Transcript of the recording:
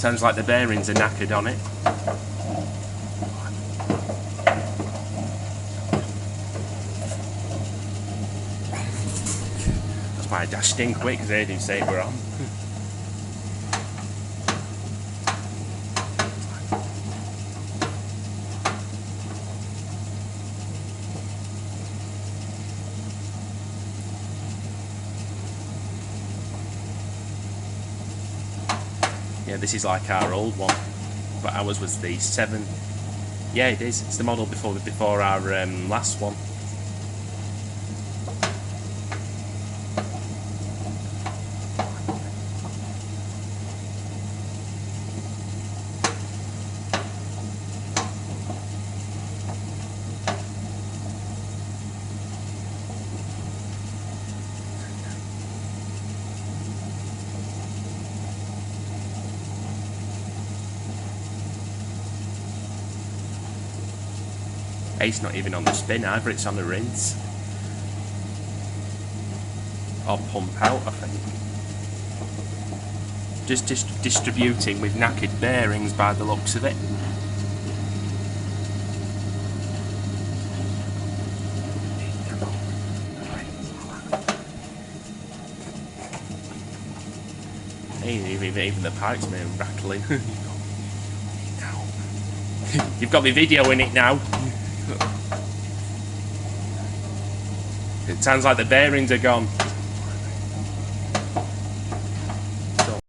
Sounds like the bearings are knackered on it. That's why I dashed in quick, because they didn't say we're on. Yeah, this is like our old one, but ours was the 7. Yeah, it is. It's the model before our last one. It's not even on the spin either, it's on the rinse. Or pump out, I think. Just distributing with knackered bearings by the looks of it. Even the pipes may be rattling. You've got me videoing it now. It sounds like the bearings are gone.